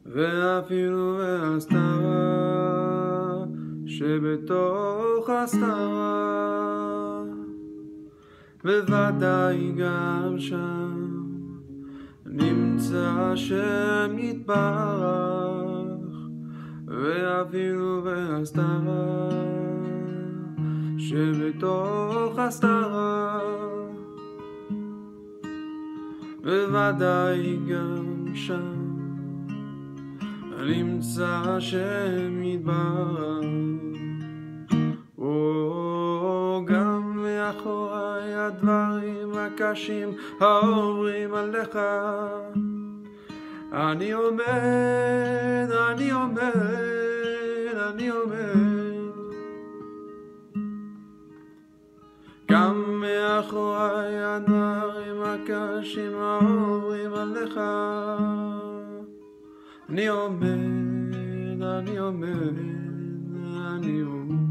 ואפילו בהסתרה שבתוך הסתרה, בוודאי גם שם נמצא השם יתברך. ואפילו בהסתרה שבתוך הסתרה, בוודאי גם שם נמצא השם יתברך. גם מאחורי הדברים הקשים העוברים עליך, אני עומד, אני עומד, אני עומד. גם מאחורי הדברים הקשים העוברים עליך, אני עומד, אני עומד, אני עומד.